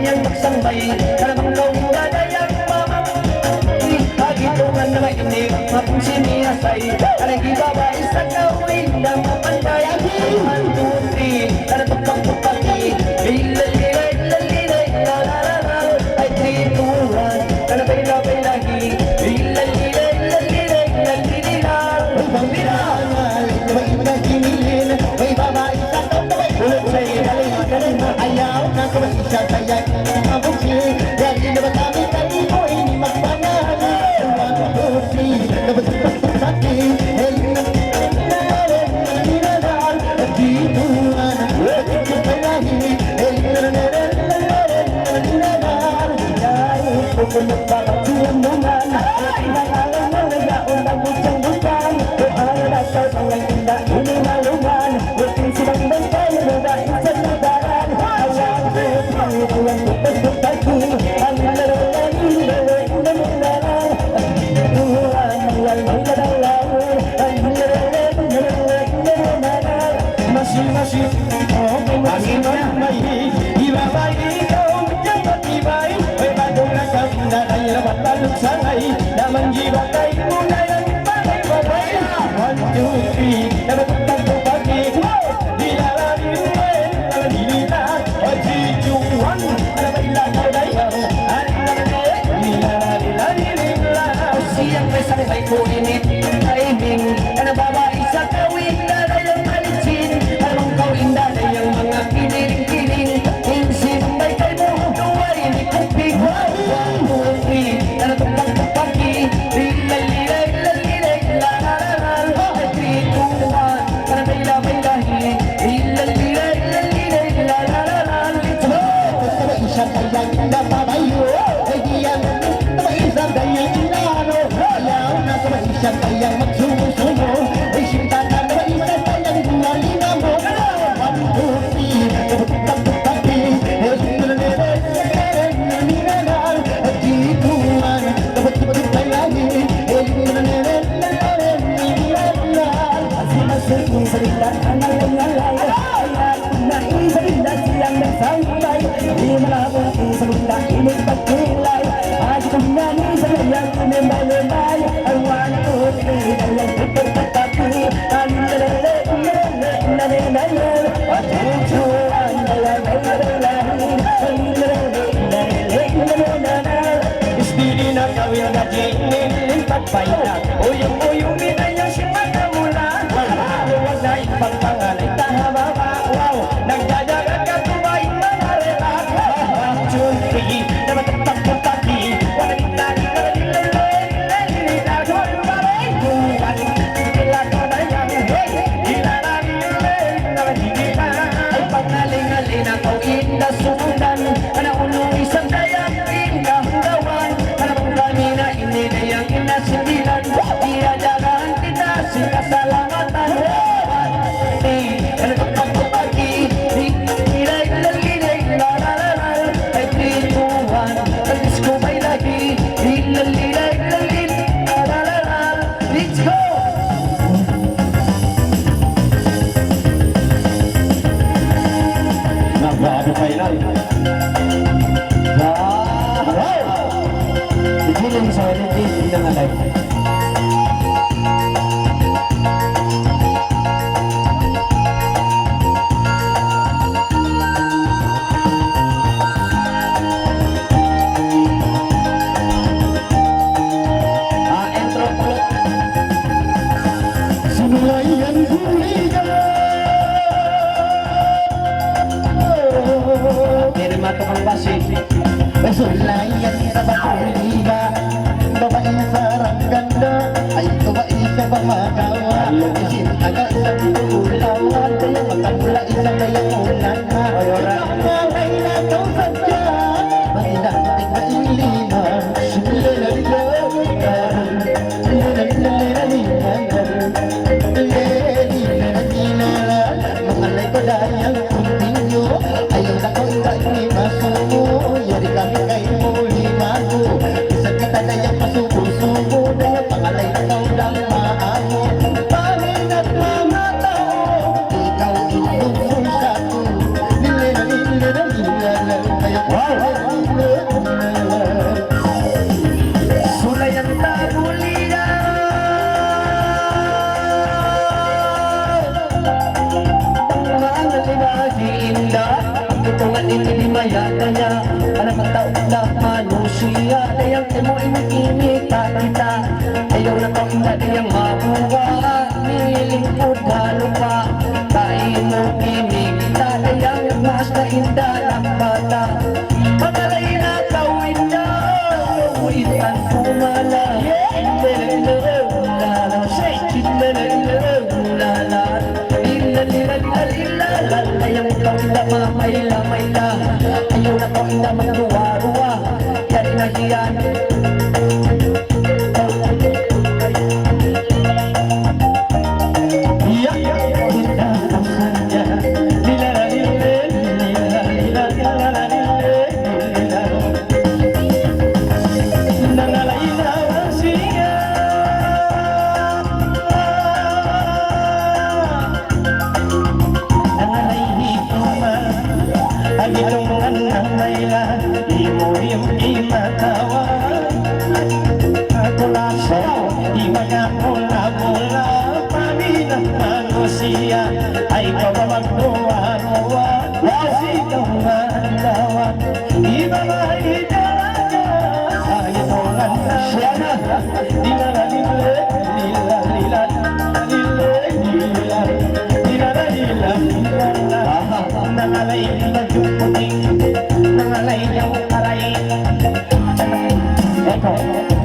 niyang magsambay. Kalamang gawin dadayang mamamay. Pagitungan na mainip, mapunsin niya sa'y. Alang ibaba isang gawin na mapanday. 1, 2, 3, kanatupang-tupaki. Ilalilay, ilalilay, lalalaral. Ay 3, 2, 1, kanabay-labay lagi. Ilalilay, ilalilay, ilalililal. Upang bilangal, may nagingilin. May babae sa tawag, ulot sa'y galing. Ayaw na kumasisya kaya mabuti. Dahil na matami kami ko ini magpangalan. 1, 2, 3, kapag-tupang-tupaki. Magpapatumungan ay nangalan ng nagaon ng butsang bukan. Kung ang nasa mga tinda inimalungan, huwag silang bantay na dahil sa lugaran. Awang buti ang butag-butagi, ang nalalangin na nilalang. Ang lalmay na dalawin, ang nilalang na nilalang. Masi-masi, okay masi-masi, ibabay ikaw dyan matibay. Nanay rapat taluk sangai, naman jiwa kay mulai ng bagay-bagay. 1, 2, 3, dapat pagpapagi. Dilalarin rin, nalalilita. 3, 2, 1, nabailang kadayaw. Aling-aling, nilalalilarin lang. Siyang may sakay ko init, timing. Nababae sa kawin, nanay ang malitsin. Alamang kawin, nanay ang mga kiniling-kiling. Insin, may kay mo, duway, ni kupig. Kayang magsusumo ay sintanan na isa kayang gumalina mo. 1, 2, 3, kapag-kapag-kapag-kapag. Nilalang at dituan, kapag-kapag-kapag lagi. Nilalang asi-asi kung salita ang nalay. Kaya naisarila silang nagsambay. Di malabong kung salita inig pagkilay. Agi kong nani sa layang inimay-imay. Ang 1, 2, 3, dalang ipagpagpagi. Ang nilalay, nilalay, tutuan, dalang-dalang. Ang nilalay, istiri na kawin na jingin pagpainak. Uyong-uyong minayang si Pagkamulan. Huwag na ipagpangalay tahababa. Wow, nagdadagan ka tumayin mga relak. 1, 2, 3, dapat pagpagpagi. Walang lagi ka na sundan, anaunong isang dayang pinahulawan. Anapang kami na ininayang inasindilan. Iadagahan kita si kasalamatan. Anapagpagpagi, ilay-lalilay, lalalal. Ay 3, 2, 1, ang disco may lagi. Ilalilay, lalalal. Let's go! Grabe pa yun ay. Wow! Ikiling sa ulitin, hindi na live. Intro po. Sinulayan huligan. Mato kang basi. Basulayan sa batuliga. Babae sarang ganda. Ay tuwain ka ba magawa? Isin agad sa putulawan. Kaya magkamula isang kayang ulan na. Malay na kau sadya. Mahinanting mailiman. Lalalilagan. Lalalilagan. Lalalilagan. Mangalay ko dahil kuntinyo. Ayaw na ko ikay masuko. Yari kami kay muli mago. Isang kita na yung masuko-suko. Na yung pangalay na kau lang maamo. Pangin at mamata. hindi mayadaya. Alam ang tao na manusia, dayang temo inikimita kita. Ayaw na kong inadayang mabuwa, nilingkod na lupa. Kain mo kimikita, dayang mas na inda ng bata. Pangalay na kawin na, uwitan pumala. Ayang kawin na mamayla-mayla, ayaw na kawin na magruwa-ruwa. Yan na yan. Agilungan ng mayla, imo yung imatawa. Ako lang sa'yo, iba nga mula-mula. Pamina manusia, ay pababagruwa-ruwa. Kasi ikaw mandawa, iba mahidalaga. Ay tulad na siya na, dilalalile, dilalilal, nangalay na juputing, nangalay yung aray. Eko.